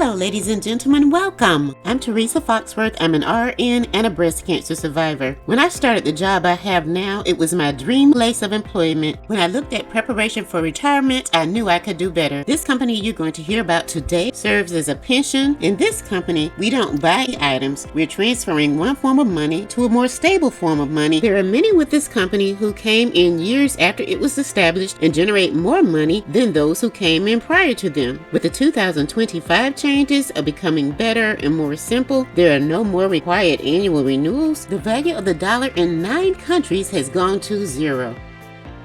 Hello, ladies and gentlemen, welcome. I'm Teresa Foxworth. I'm an RN and a breast cancer survivor. When I started the job I have now, it was my dream place of employment. When I looked at preparation for retirement, I knew I could do better. This company you're going to hear about today serves as a pension. In this company, we don't buy items. We're transferring one form of money to a more stable form of money. There are many with this company who came in years after it was established and generate more money than those who came in prior to them. With the 2025 changes are becoming better and more simple, there are no more required annual renewals. The value of the dollar in 9 countries has gone to zero.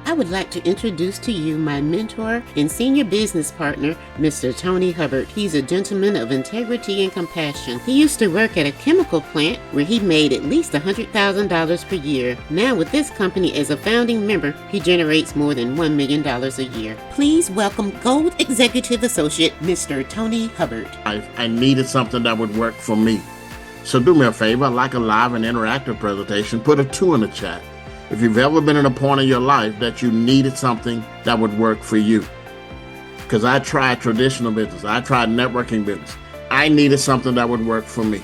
I would like to introduce to you my mentor and senior business partner, Mr. Tony Hubbard. He's a gentleman of integrity and compassion. He used to work at a chemical plant where he made at least $100,000 per year. Now with this company as a founding member, he generates more than $1 million a year. Please welcome Gold Executive Associate, Mr. Tony Hubbard. I needed something that would work for me. So do me a favor, like a live and interactive presentation, put a 2 in the chat. If you've ever been at a point in your life that you needed something that would work for you. Because I tried traditional business, I tried networking business. I needed something that would work for me.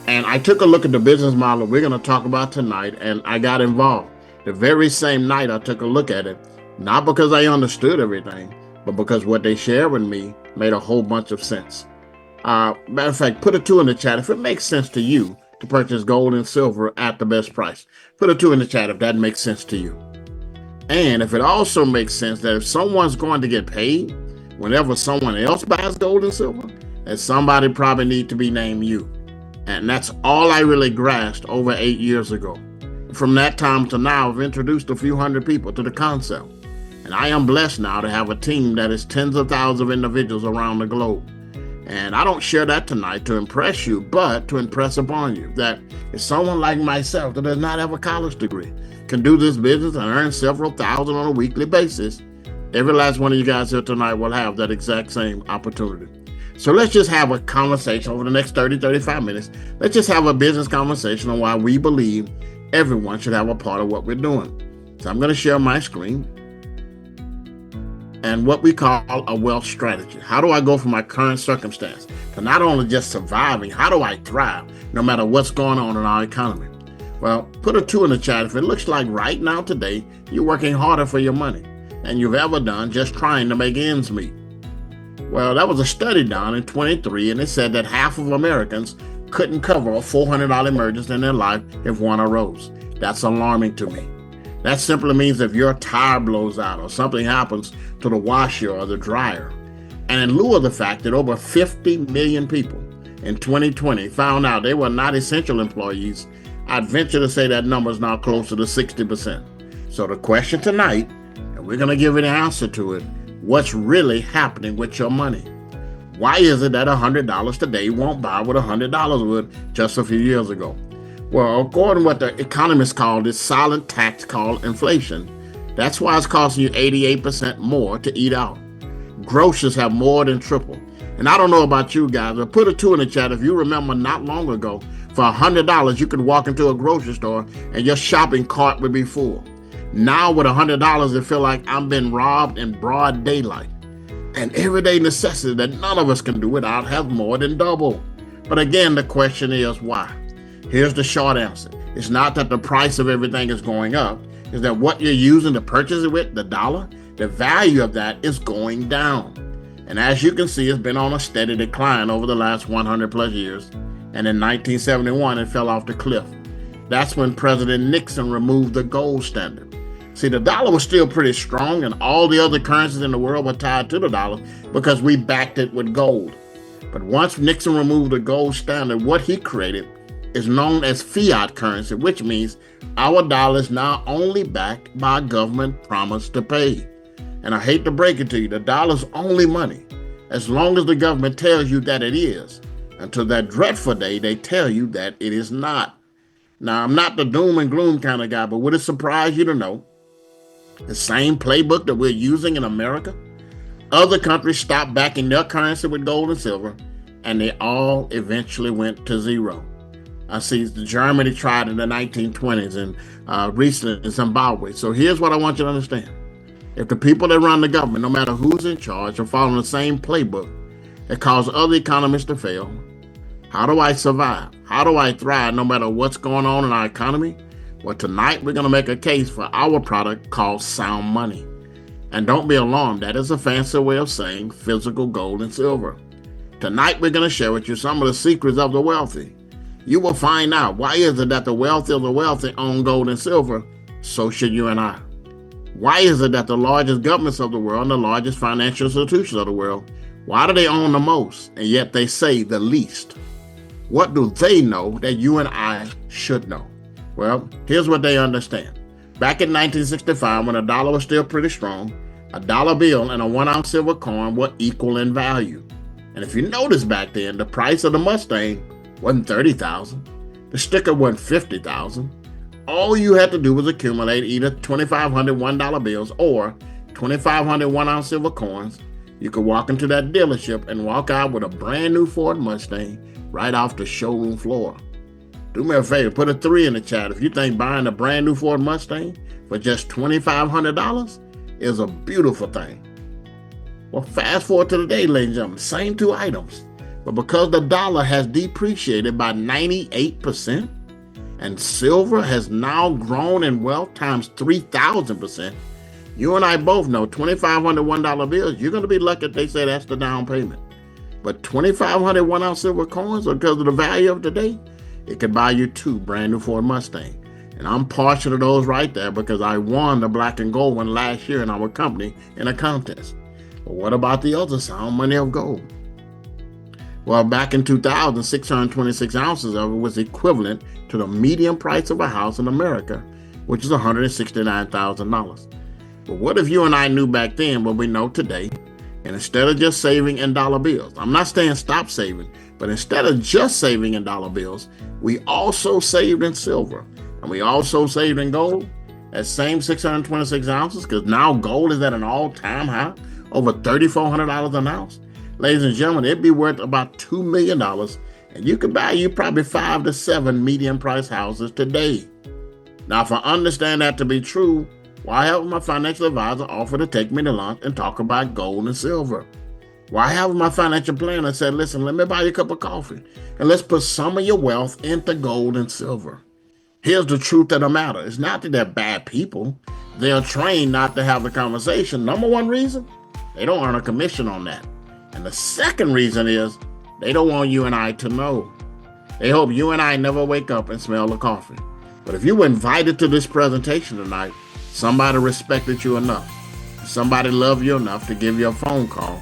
And I took a look at the business model we're going to talk about tonight, and I got involved. The very same night I took a look at it, not because I understood everything, but because what they shared with me made a whole bunch of sense. Matter of fact, put a 2 in the chat if it makes sense to you to purchase gold and silver at the best price. Put a 2 in the chat if that makes sense to you. And if it also makes sense that if someone's going to get paid whenever someone else buys gold and silver, that somebody probably need to be named you. And that's all I really grasped over 8 years ago. From that time to now, I've introduced a few hundred people to the concept. And I am blessed now to have a team that is tens of thousands of individuals around the globe. And I don't share that tonight to impress you, but to impress upon you that if someone like myself that does not have a college degree can do this business and earn several thousand on a weekly basis, every last one of you guys here tonight will have that exact same opportunity. So let's just have a conversation over the next 35 minutes. Let's just have a business conversation on why we believe everyone should have a part of what we're doing. So I'm going to share my screen. And what we call a wealth strategy. How do I go from my current circumstance to not only just surviving, how do I thrive no matter what's going on in our economy? Well, put a 2 in the chat if it looks like right now today you're working harder for your money than you've ever done just trying to make ends meet. Well, that was a study done in 23 and it said that half of Americans couldn't cover a $400 emergency in their life if one arose. That's alarming to me. That simply means if your tire blows out or something happens to the washer or the dryer. And in lieu of the fact that over 50 million people in 2020 found out they were not essential employees, I'd venture to say that number is now closer to 60%. So the question tonight, and we're going to give an answer to it, what's really happening with your money? Why is it that $100 today won't buy what $100 would just a few years ago? Well, according to what the economists call this silent tax called inflation, that's why it's costing you 88% more to eat out. Groceries have more than tripled. And I don't know about you guys, but put a 2 in the chat if you remember not long ago, for $100 you could walk into a grocery store and your shopping cart would be full. Now with $100 it feel like I'm being robbed in broad daylight. And everyday necessity that none of us can do without have more than double. But again, the question is why? Here's the short answer. It's not that the price of everything is going up. It's that what you're using to purchase it with, the dollar, the value of that is going down. And as you can see, it's been on a steady decline over the last 100 plus years. And in 1971, it fell off the cliff. That's when President Nixon removed the gold standard. See, the dollar was still pretty strong and all the other currencies in the world were tied to the dollar because we backed it with gold. But once Nixon removed the gold standard, what he created is known as fiat currency, which means our dollar is now only backed by a government promise to pay. And I hate to break it to you, the dollar's only money as long as the government tells you that it is, until that dreadful day they tell you that it is not. Now, I'm not the doom and gloom kind of guy, but would it surprise you to know the same playbook that we're using in America? Other countries stopped backing their currency with gold and silver, and they all eventually went to zero. I see Germany tried in the 1920s and recently in Zimbabwe. So here's what I want you to understand. If the people that run the government, no matter who's in charge, are following the same playbook, It caused other economies to fail. How do I survive? How do I thrive no matter what's going on in our economy? Well, tonight we're going to make a case for our product called sound money. And don't be alarmed, that is a fancy way of saying physical gold and silver. Tonight we're going to share with you some of the secrets of the wealthy. You will find out why is it that the wealthy of the wealthy own gold and silver, so should you and I. Why is it that the largest governments of the world and the largest financial institutions of the world, why do they own the most and yet they say the least? What do they know that you and I should know? Well, here's what they understand. Back in 1965, when the dollar was still pretty strong, a dollar bill and a 1-ounce silver coin were equal in value. And if you notice back then, the price of the Mustang wasn't $30,000. The sticker wasn't $50,000. All you had to do was accumulate either 2,500 $1 bills or 2,500 1-ounce silver coins. You could walk into that dealership and walk out with a brand new Ford Mustang right off the showroom floor. Do me a favor, put a 3 in the chat if you think buying a brand new Ford Mustang for just $2,500 is a beautiful thing. Well, fast forward to today, ladies and gentlemen, same two items, but because the dollar has depreciated by 98% and silver has now grown in wealth times 3,000%, you and I both know 2,500 $1 bills, you're going to be lucky if they say that's the down payment. But 2,500 1-ounce silver coins, because of the value of today, it could buy you 2 brand new Ford Mustang. And I'm partial to those right there because I won the black and gold one last year in our company in a contest. But what about the other sound money of gold? Well, back in 2000, 626 ounces of it was equivalent to the median price of a house in America, which is $169,000. But what if you and I knew back then what we know today, and instead of just saving in dollar bills, I'm not saying stop saving, but instead of just saving in dollar bills, we also saved in silver, and we also saved in gold, that same 626 ounces, because now gold is at an all-time high, over $3,400 an ounce. Ladies and gentlemen, it'd be worth about $2 million, and you could buy you probably 5 to 7 medium-priced houses today. Now, if I understand that to be true, why haven't my financial advisor offered to take me to lunch and talk about gold and silver? Why haven't my financial planner said, listen, let me buy you a cup of coffee, and let's put some of your wealth into gold and silver? Here's the truth of the matter. It's not that they're bad people. They're trained not to have the conversation. Number one reason, they don't earn a commission on that. And the second reason is they don't want you and I to know. They hope you and I never wake up and smell the coffee. But if you were invited to this presentation tonight, somebody respected you enough, somebody loved you enough to give you a phone call,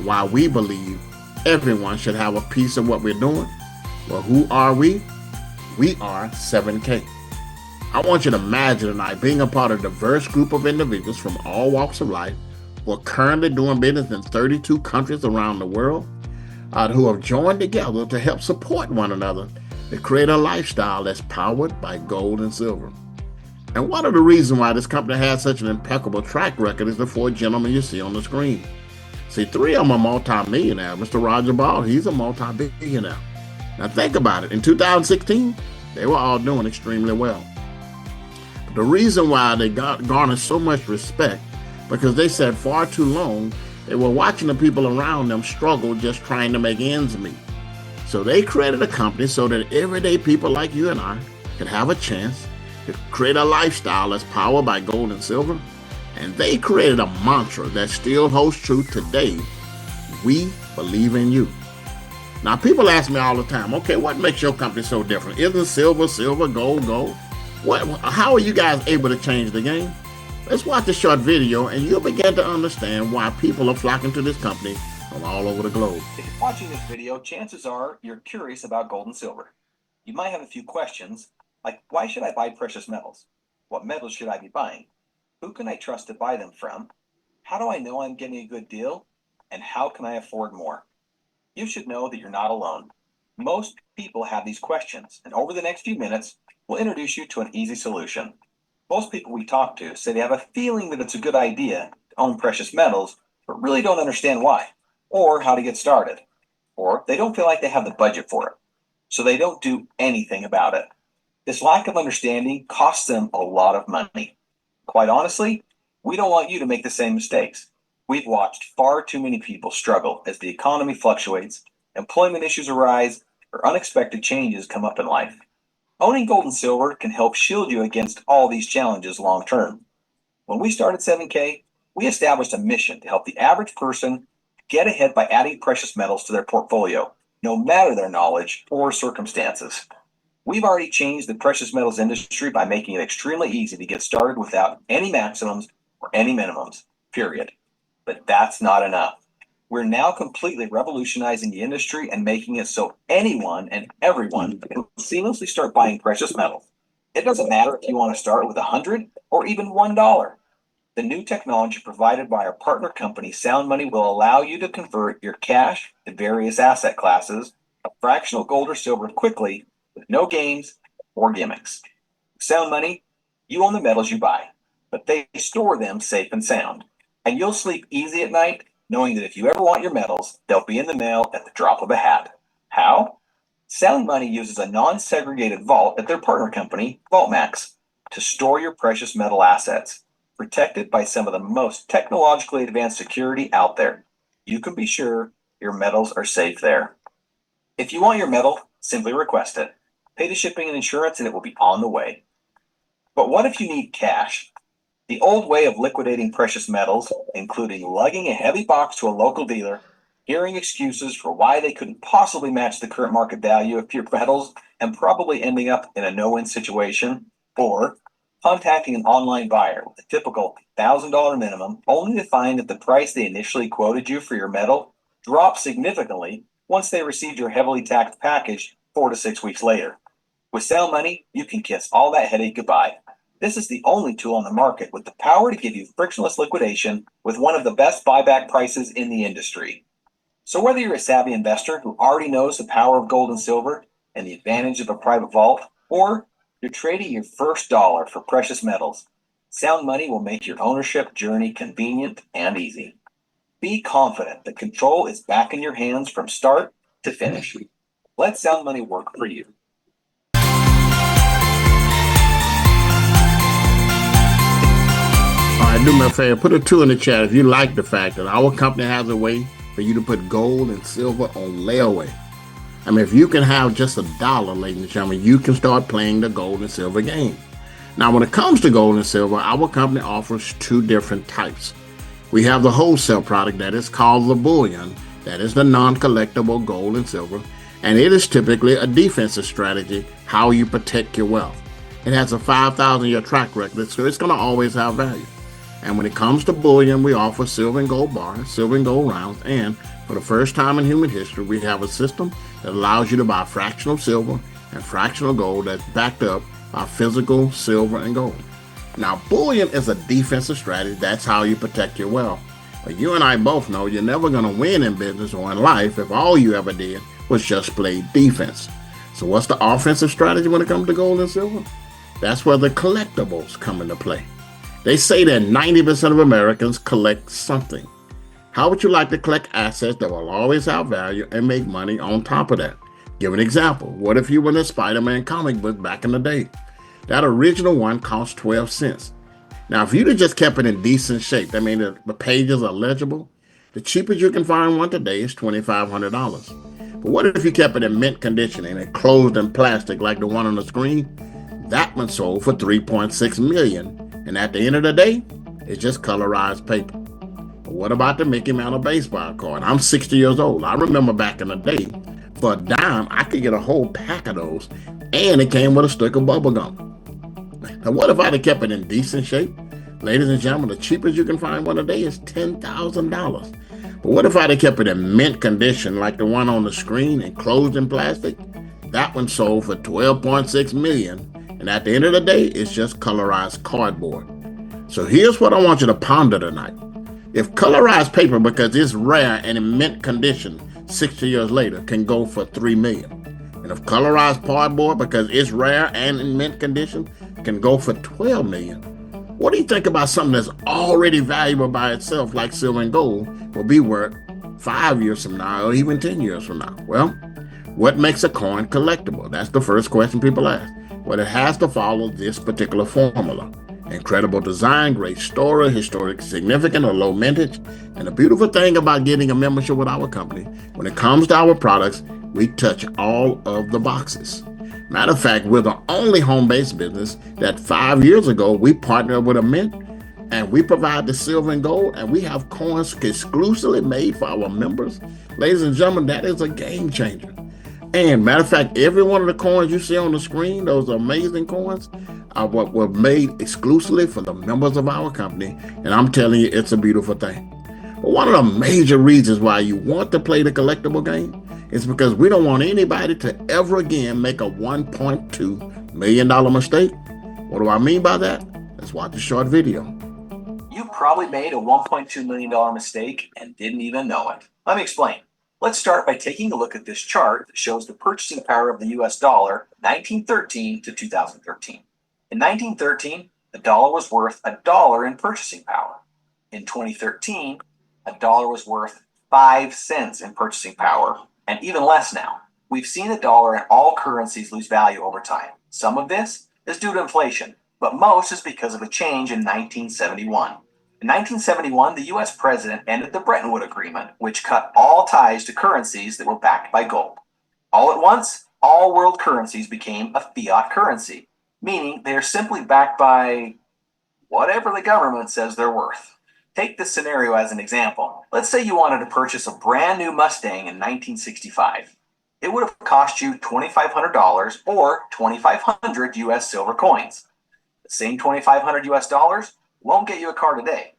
why we believe everyone should have a piece of what we're doing. Well, who are we? We are 7K. I want you to imagine tonight being a part of a diverse group of individuals from all walks of life who are currently doing business in 32 countries around the world, who have joined together to help support one another to create a lifestyle that's powered by gold and silver. And one of the reasons why this company has such an impeccable track record is the 4 gentlemen you see on the screen. See, 3 of them are multi-millionaire. Mr. Roger Ball, he's a multi-billionaire. Now think about it. In 2016, they were all doing extremely well. But the reason why they garnered so much respect, because they said far too long, they were watching the people around them struggle just trying to make ends meet. So they created a company so that everyday people like you and I could have a chance to create a lifestyle that's powered by gold and silver. And they created a mantra that still holds true today. We believe in you. Now, people ask me all the time, okay, what makes your company so different? Isn't silver, silver, gold, gold? How are you guys able to change the game? Let's watch a short video and you'll begin to understand why people are flocking to this company from all over the globe. If you're watching this video, chances are you're curious about gold and silver. You might have a few questions, like why should I buy precious metals? What metals should I be buying? Who can I trust to buy them from? How do I know I'm getting a good deal? And how can I afford more? You should know that you're not alone. Most people have these questions, and over the next few minutes, we'll introduce you to an easy solution. Most people we talk to say they have a feeling that it's a good idea to own precious metals, but really don't understand why, or how to get started, or they don't feel like they have the budget for it, so they don't do anything about it. This lack of understanding costs them a lot of money. Quite honestly, we don't want you to make the same mistakes. We've watched far too many people struggle as the economy fluctuates, employment issues arise, or unexpected changes come up in life. Owning gold and silver can help shield you against all these challenges long term. When we started 7K, we established a mission to help the average person get ahead by adding precious metals to their portfolio, no matter their knowledge or circumstances. We've already changed the precious metals industry by making it extremely easy to get started without any maximums or any minimums, period. But that's not enough. We're now completely revolutionizing the industry and making it so anyone and everyone can seamlessly start buying precious metals. It doesn't matter if you want to start with $100 or even $1. The new technology provided by our partner company, Sound Money, will allow you to convert your cash to various asset classes of fractional gold or silver quickly with no games or gimmicks. Sound Money, you own the metals you buy, but they store them safe and sound. And you'll sleep easy at night knowing that if you ever want your metals, they'll be in the mail at the drop of a hat. How? Sound Money uses a non-segregated vault at their partner company, VaultMax, to store your precious metal assets, protected by some of the most technologically advanced security out there. You can be sure your metals are safe there. If you want your metal, simply request it. Pay the shipping and insurance and it will be on the way. But what if you need cash? The old way of liquidating precious metals, including lugging a heavy box to a local dealer, hearing excuses for why they couldn't possibly match the current market value of your metals and probably ending up in a no-win situation, or contacting an online buyer with a typical $1,000 minimum only to find that the price they initially quoted you for your metal dropped significantly once they received your heavily taxed package 4 to 6 weeks later. With Sound Money, you can kiss all that headache goodbye. This is the only tool on the market with the power to give you frictionless liquidation with one of the best buyback prices in the industry. So whether you're a savvy investor who already knows the power of gold and silver and the advantage of a private vault, or you're trading your first dollar for precious metals, Sound Money will make your ownership journey convenient and easy. Be confident that control is back in your hands from start to finish. Let Sound Money work for you. All right, do me a favor, put a 2 in the chat if you like the fact that our company has a way for you to put gold and silver on layaway. I mean, if you can have just $1, ladies and gentlemen, you can start playing the gold and silver game. Now, when it comes to gold and silver, our company offers 2 different types. We have the wholesale product that is called the Bullion, that is the non-collectible gold and silver, and it is typically a defensive strategy, how you protect your wealth. It has a 5,000-year track record, so it's going to always have value. And when it comes to bullion, we offer silver and gold bars, silver and gold rounds, and for the first time in human history, we have a system that allows you to buy fractional silver and fractional gold that's backed up by physical silver and gold. Now, bullion is a defensive strategy. That's how you protect your wealth. But you and I both know you're never going to win in business or in life if all you ever did was just play defense. So what's the offensive strategy when it comes to gold and silver? That's where the collectibles come into play. They say that 90% of Americans collect something. How would you like to collect assets that will always have value and make money on top of that? Give an example. What if you were in a Spider-Man comic book back in the day? That original one cost 12 cents. Now, if you'd have just kept it in decent shape, that means the pages are legible, the cheapest you can find one today is $2,500. But what if you kept it in mint condition and it closed in plastic like the one on the screen? That one sold for $3.6 million. And at the end of the day, it's just colorized paper. But what about the Mickey Mantle baseball card? I'm 60 years old. I remember back in the day, for a dime, I could get a whole pack of those, and it came with a stick of bubble gum. Now, what if I'd have kept it in decent shape? Ladies and gentlemen, the cheapest you can find one today is $10,000. But what if I'd have kept it in mint condition like the one on the screen and closed in plastic? That one sold for $12.6 million. And at the end of the day, it's just colorized cardboard. So here's what I want you to ponder tonight. If colorized paper, because it's rare and in mint condition 60 years later, can go for $3 million. And if colorized cardboard, because it's rare and in mint condition, can go for $12 million. What do you think about something that's already valuable by itself, like silver and gold, will be worth 5 years from now or even 10 years from now? Well, what makes a coin collectible? That's the first question people ask. Well, it has to follow this particular formula. Incredible design, great story, historic significant or low mintage. And the beautiful thing about getting a membership with our company, when it comes to our products, we touch all of the boxes. Matter of fact, we're the only home-based business that 5 years ago we partnered with a mint, and we provide the silver and gold, and we have coins exclusively made for our members. Ladies and gentlemen, that is a game changer. And matter of fact, every one of the coins you see on the screen, those amazing coins, are what were made exclusively for the members of our company. And I'm telling you, it's a beautiful thing. But one of the major reasons why you want to play the collectible game is because we don't want anybody to ever again make a $1.2 million mistake. What do I mean by that? Let's watch a short video. You probably made a $1.2 million mistake and didn't even know it. Let me explain. Let's start by taking a look at this chart that shows the purchasing power of the US dollar 1913 to 2013. In 1913, the dollar was worth $1 in purchasing power. In 2013, a dollar was worth 5 cents in purchasing power, and even less now. We've seen the dollar and all currencies lose value over time. Some of this is due to inflation, but most is because of a change in 1971. In 1971, the U.S. president ended the Bretton Woods Agreement, which cut all ties to currencies that were backed by gold. All at once, all world currencies became a fiat currency, meaning they are simply backed by whatever the government says they're worth. Take this scenario as an example. Let's say you wanted to purchase a brand new Mustang in 1965. It would have cost you $2,500 or 2,500 US silver coins. The same 2,500 US dollars won't get you a car today,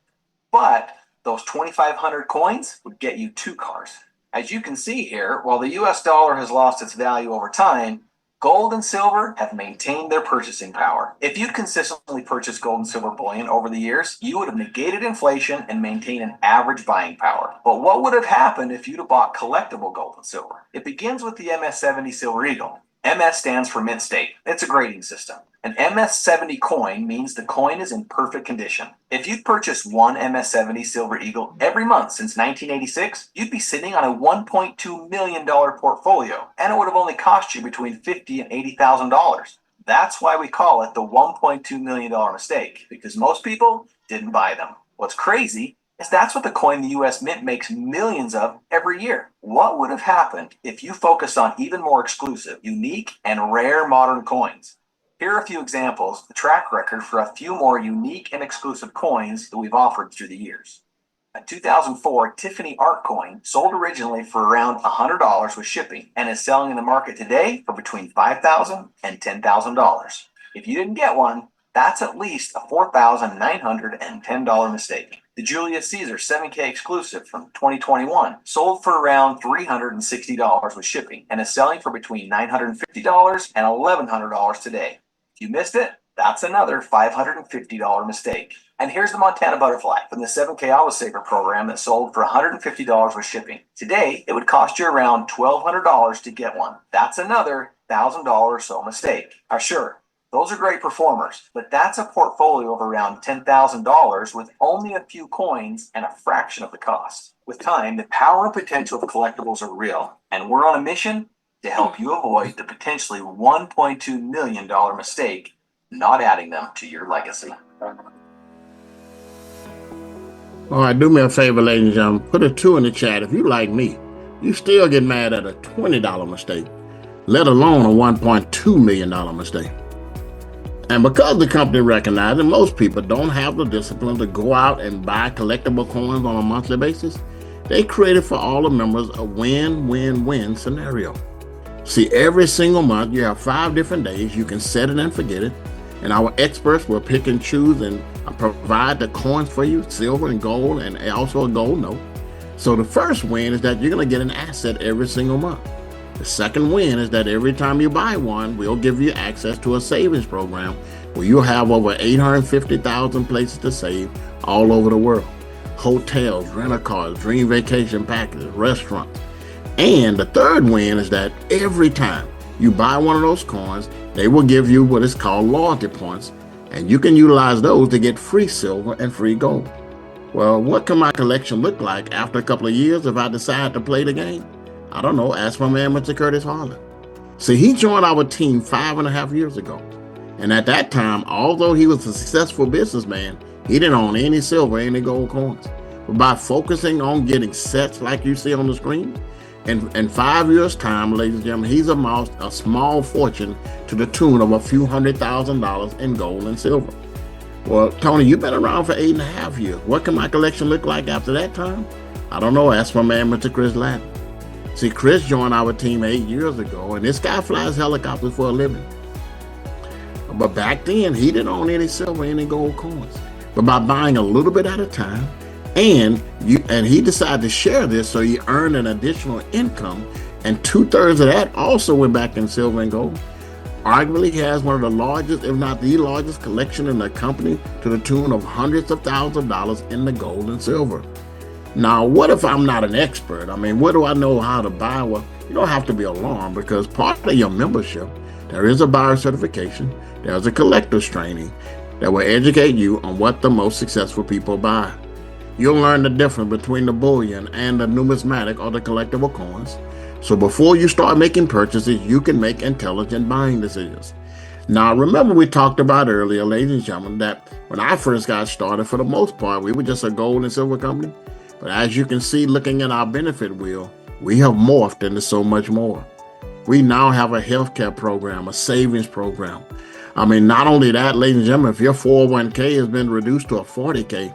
but those 2,500 coins would get you 2 cars. As you can see here, while the US dollar has lost its value over time, gold and silver have maintained their purchasing power. If you'd consistently purchased gold and silver bullion over the years, you would have negated inflation and maintained an average buying power. But what would have happened if you'd have bought collectible gold and silver? It begins with the MS-70 Silver Eagle. MS stands for mint state. It's a grading system. An MS-70 coin means the coin is in perfect condition. If you'd purchased one MS-70 Silver Eagle every month since 1986, you'd be sitting on a $1.2 million portfolio, and it would have only cost you between $50,000 and $80,000. That's why we call it the $1.2 million mistake, because most people didn't buy them. What's crazy is that's what the coin the US Mint makes millions of every year. What would have happened if you focused on even more exclusive, unique, and rare modern coins? Here are a few examples, the track record for a few more unique and exclusive coins that we've offered through the years. A 2004 Tiffany art coin sold originally for around $100 with shipping and is selling in the market today for between $5,000 and $10,000. If you didn't get one, that's at least a $4,910 mistake. The Julius Caesar 7K exclusive from 2021 sold for around $360 with shipping and is selling for between $950 and $1,100 today. If you missed it, that's another $550 mistake. And here's the Montana Butterfly from the 7K Always Saver program that sold for $150 with shipping. Today, it would cost you around $1,200 to get one. That's another $1,000 or so mistake. Sure, those are great performers, but that's a portfolio of around $10,000 with only a few coins and a fraction of the cost. With time, the power and potential of collectibles are real, and we're on a mission to help you avoid the potentially $1.2 million mistake, not adding them to your legacy. All right, do me a favor, ladies and gentlemen. Put a 2 in the chat if you like me. You still get mad at a $20 mistake, let alone a $1.2 million mistake. And because the company recognizes that most people don't have the discipline to go out and buy collectible coins on a monthly basis, they created for all the members a win-win-win scenario. See, every single month you have 5 different days you can set it and forget it, and our experts will pick and choose and provide the coins for you, silver and gold, and also a gold note. So the first win is that you're going to get an asset every single month. The second win is that every time you buy one, we'll give you access to a savings program where you'll have over 850,000 places to save all over the world. Hotels, rental cars, dream vacation packages, restaurants. And the third win is that every time you buy one of those coins, they will give you what is called loyalty points, and you can utilize those to get free silver and free gold. Well, what can my collection look like after a couple of years if I decide to play the game? I don't know, ask my man, Mr. Curtis Harland. See, he joined our team 5.5 years ago, And at that time, although he was a successful businessman, he didn't own any silver, any gold coins. But by focusing on getting sets like you see on the screen, in 5 years' time, ladies and gentlemen, he's amassed a small fortune to the tune of a few $100,000 in gold and silver. Well, Tony, you've been around for 8.5 years. What can my collection look like after that time? I don't know. Ask my man, Mr. Chris Lton. See, Chris joined our team 8 years ago, and this guy flies helicopters for a living. But back then, he didn't own any silver, any gold coins. But by buying a little bit at a time, and he decided to share this, so he earned an additional income, and 2/3 of that also went back in silver and gold. Arguably, he has one of the largest, if not the largest, collection in the company to the tune of hundreds of thousands of dollars in the gold and silver. Now, what if I'm not an expert? I mean, what do I know how to buy? Well, you don't have to be alarmed, because part of your membership, there is a buyer certification, there's a collector's training that will educate you on what the most successful people buy. You'll learn the difference between the bullion and the numismatic or the collectible coins. So before you start making purchases, you can make intelligent buying decisions. Now, remember we talked about earlier, ladies and gentlemen, that when I first got started, for the most part, we were just a gold and silver company. But as you can see, looking at our benefit wheel, we have morphed into so much more. We now have a healthcare program, a savings program. I mean, not only that, ladies and gentlemen, if your 401k has been reduced to a 40k,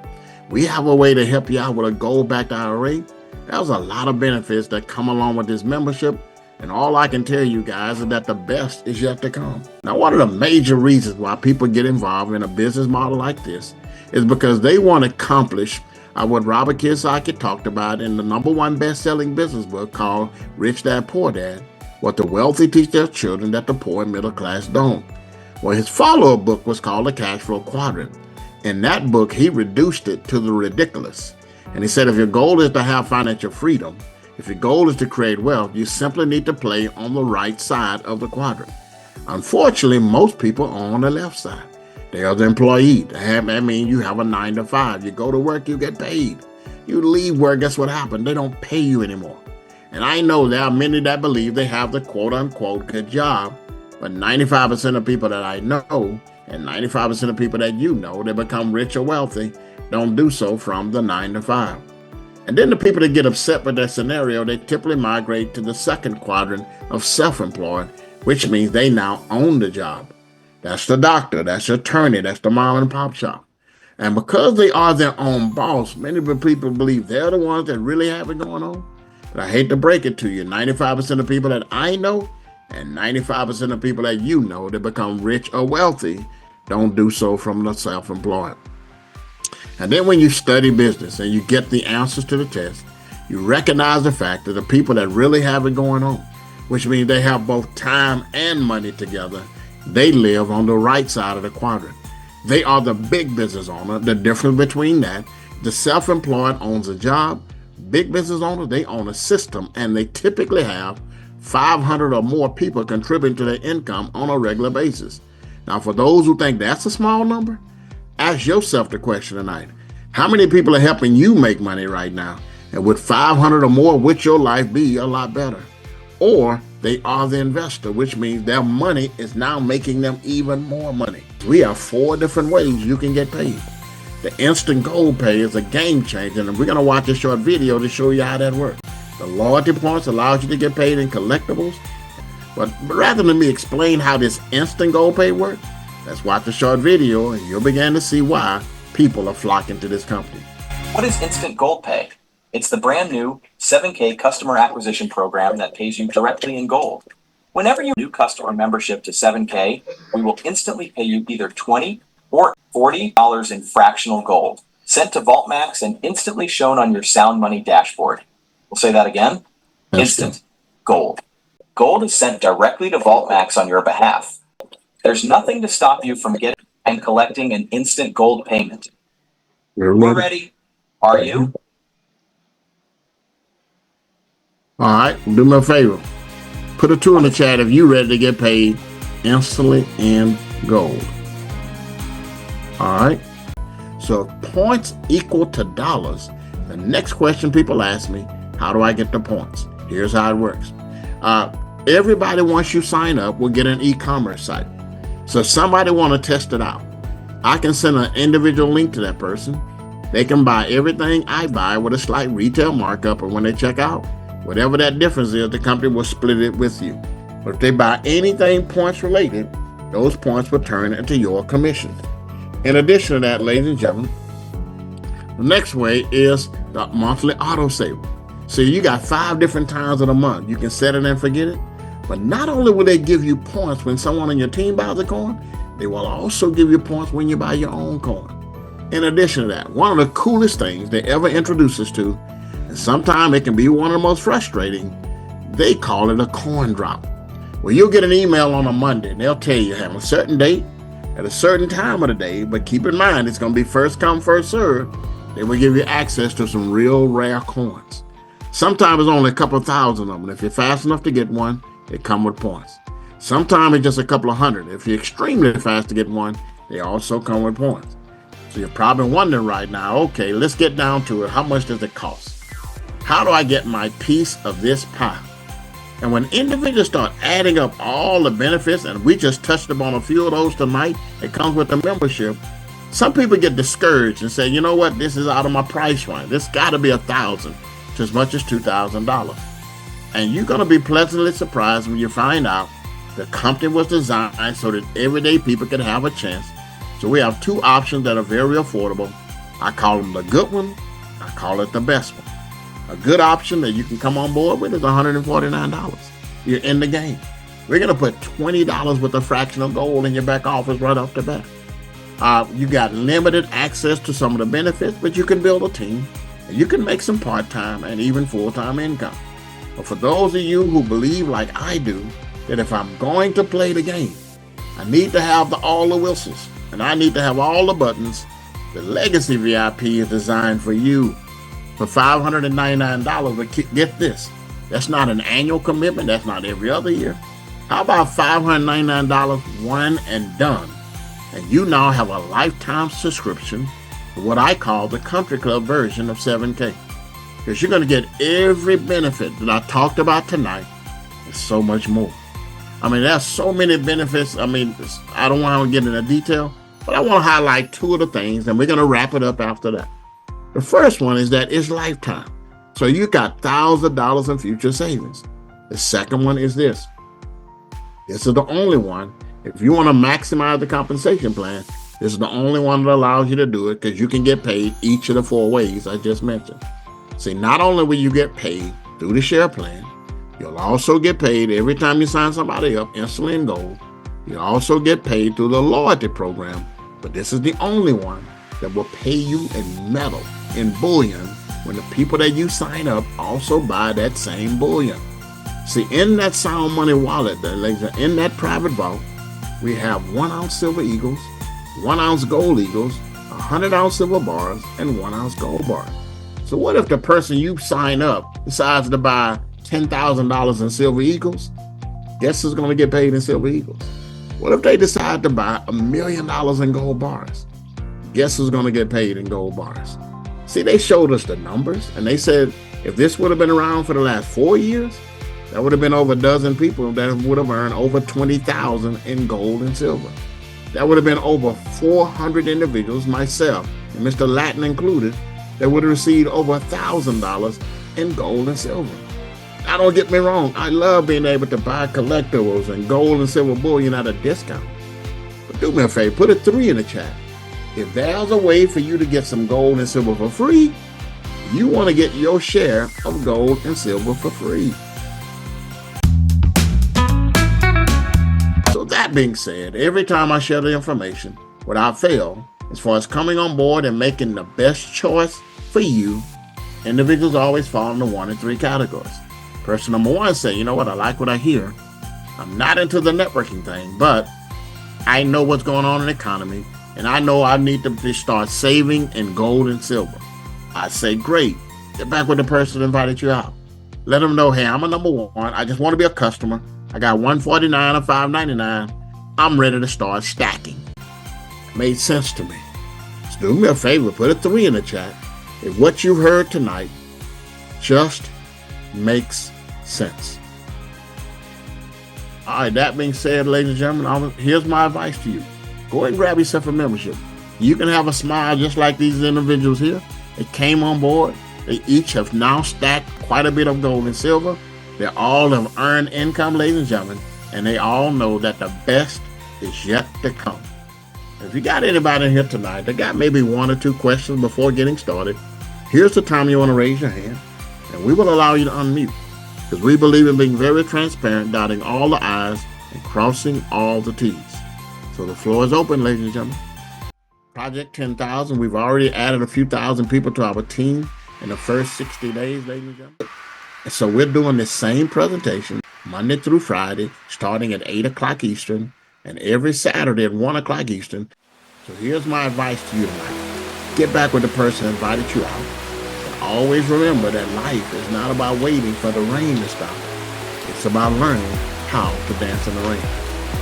we have a way to help you out with a gold-backed IRA. There's a lot of benefits that come along with this membership, and all I can tell you guys is that the best is yet to come. Now, one of the major reasons why people get involved in a business model like this is because they want to accomplish what Robert Kiyosaki talked about in the #1 best-selling business book called Rich Dad, Poor Dad, what the wealthy teach their children that the poor and middle class don't. Well, his follow-up book was called The Cash Flow Quadrant. In that book, he reduced it to the ridiculous. And he said, if your goal is to have financial freedom, if your goal is to create wealth, you simply need to play on the right side of the quadrant. Unfortunately, most people are on the left side. They are the employee. That means you have a 9 to 5. You go to work, you get paid. You leave work, guess what happened? They don't pay you anymore. And I know there are many that believe they have the quote-unquote good job, but 95% of people that I know, and 95% of people that you know, they become rich or wealthy, don't do so from the 9 to 5. And then the people that get upset with that scenario, they typically migrate to the second quadrant of self-employed, which means they now own the job. That's the doctor, that's the attorney, that's the mom and pop shop. And because they are their own boss, many people believe they're the ones that really have it going on. But I hate to break it to you, 95% of people that I know and 95% of people that you know that become rich or wealthy don't do so from the self-employed. And then when you study business and you get the answers to the test, you recognize the fact that the people that really have it going on, which means they have both time and money together, they live on the right side of the quadrant. They are the big business owner. The difference between that, the self-employed owns a job, big business owner, they own a system, and they typically have 500 or more people contributing to their income on a regular basis. Now, for those who think that's a small number, ask yourself the question tonight. How many people are helping you make money right now? And with 500 or more, would your life be a lot better? Or they are the investor, which means their money is now making them even more money. We have 4 different ways you can get paid. The instant gold pay is a game changer, and we're going to watch a short video to show you how that works. The loyalty points allows you to get paid in collectibles. But rather than me explain how this instant gold pay works, let's watch a short video and you'll begin to see why people are flocking to this company. What is Instant Gold Pay? It's the brand new 7K customer acquisition program that pays you directly in gold. Whenever you new customer membership to 7K, we will instantly pay you either $20 or $40 in fractional gold, sent to VaultMax and instantly shown on your Sound Money dashboard. We'll say that again. Instant gold. Gold is sent directly to VaultMax on your behalf. There's nothing to stop you from getting and collecting an instant gold payment. We're ready. Are you? All right, do me a favor. Put a 2 in the chat if you're ready to get paid instantly in gold. All right. So if points equal to dollars, the next question people ask me, how do I get the points? Here's how it works. Everybody, once you sign up, will get an e-commerce site. So if somebody want to test it out, I can send an individual link to that person. They can buy everything I buy with a slight retail markup, and when they check out, whatever that difference is, the company will split it with you. But if they buy anything points related, those points will turn into your commission. In addition to that, ladies and gentlemen, the next way is the monthly autosave. So you got 5 different times of the month. You can set it and forget it. But not only will they give you points when someone on your team buys a coin, they will also give you points when you buy your own coin. In addition to that, one of the coolest things they ever introduce us to, and sometimes it can be one of the most frustrating, they call it a coin drop. Well, you'll get an email on a Monday and they'll tell you have a certain date at a certain time of the day, but keep in mind it's going to be first come, first serve. They will give you access to some real rare coins. Sometimes it's only a couple of thousand of them. If you're fast enough to get one, they come with points. Sometimes it's just a couple of hundred. If you're extremely fast to get one, they also come with points. So you're probably wondering right now, okay, let's get down to it. How much does it cost? How do I get my piece of this pie? And when individuals start adding up all the benefits, and we just touched upon a few of those tonight, it comes with the membership. Some people get discouraged and say, you know what, this is out of my price range. This got to be $1,000 to as much as $2,000. And you're going to be pleasantly surprised when you find out the company was designed so that everyday people can have a chance. So we have 2 options that are very affordable. I call them the good one. I call it the best one. A good option that you can come on board with is $149. You're in the game. We're going to put $20 with a fraction of gold in your back office right off the bat. You got limited access to some of the benefits, but you can build a team. And you can make some part-time and even full-time income. But for those of you who believe like I do, that if I'm going to play the game, I need to have all the whistles and I need to have all the buttons. The Legacy VIP is designed for you for $599. But get this, that's not an annual commitment. That's not every other year. How about $599, one and done? And you now have a lifetime subscription for what I call the country club version of 7K. Because you're going to get every benefit that I talked about tonight and so much more. I mean, there's so many benefits. I mean, I don't want to get into detail, but I want to highlight 2 of the things, and we're going to wrap it up after that. The first one is that it's lifetime. So you got thousands of dollars in future savings. The second one is this. This is the only one. If you want to maximize the compensation plan, this is the only one that allows you to do it because you can get paid each of the 4 ways I just mentioned. See, not only will you get paid through the share plan, you'll also get paid every time you sign somebody up instantly in gold. You'll also get paid through the loyalty program, but this is the only one that will pay you in metal, in bullion, when the people that you sign up also buy that same bullion. See, in that Sound Money wallet, in that private vault, we have 1 ounce silver eagles, 1 ounce gold eagles, 100 ounce silver bars, and 1 ounce gold bars. So what if the person you sign up decides to buy $10,000 in silver eagles? Guess who's going to get paid in silver eagles? What if they decide to buy $1 million in gold bars? Guess who's going to get paid in gold bars? See, they showed us the numbers, and they said if this would have been around for the last 4 years, that would have been over a dozen people that would have earned over $20,000 in gold and silver. That would have been over 400 individuals, myself and Mr. Lton included, that would have received over $1,000 in gold and silver. Now, don't get me wrong, I love being able to buy collectibles and gold and silver bullion at a discount. But do me a favor, put a 3 in the chat. If there's a way for you to get some gold and silver for free, you want to get your share of gold and silver for free. So that being said, every time I share the information, without fail, as far as coming on board and making the best choice for you, individuals always fall into 1 of 3 categories. Person number 1 say, you know what, I like what I hear. I'm not into the networking thing, but I know what's going on in the economy, and I know I need to start saving in gold and silver. I say, great. Get back with the person that invited you out. Let them know, hey, I'm a number 1. I just want to be a customer. I got $149 or $599. I'm ready to start stacking. Made sense to me. So do me a favor, put a 3 in the chat if what you heard tonight just makes sense. All right, that being said, ladies and gentlemen, here's my advice to you. Go ahead and grab yourself a membership. You can have a smile just like these individuals here. They came on board. They each have now stacked quite a bit of gold and silver. They all have earned income, ladies and gentlemen, and they all know that the best is yet to come. If you got anybody in here tonight that got maybe 1 or 2 questions before getting started, here's the time you want to raise your hand, and we will allow you to unmute, because we believe in being very transparent, dotting all the I's and crossing all the T's. So the floor is open, ladies and gentlemen. Project 10,000, we've already added a few thousand people to our team in the first 60 days, ladies and gentlemen. And so we're doing the same presentation Monday through Friday, starting at 8 o'clock Eastern, and every Saturday at 1 o'clock Eastern. So here's my advice to you tonight. Get back with the person who invited you out. And always remember that life is not about waiting for the rain to stop. It's about learning how to dance in the rain.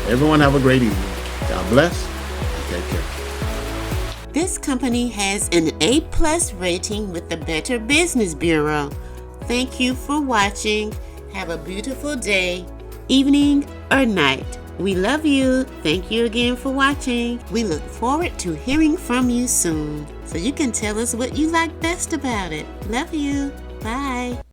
Everyone have a great evening. God bless and take care. This company has an A+ rating with the Better Business Bureau. Thank you for watching. Have a beautiful day, evening, or night. We love you. Thank you again for watching. We look forward to hearing from you soon, so you can tell us what you like best about it. Love you. Bye.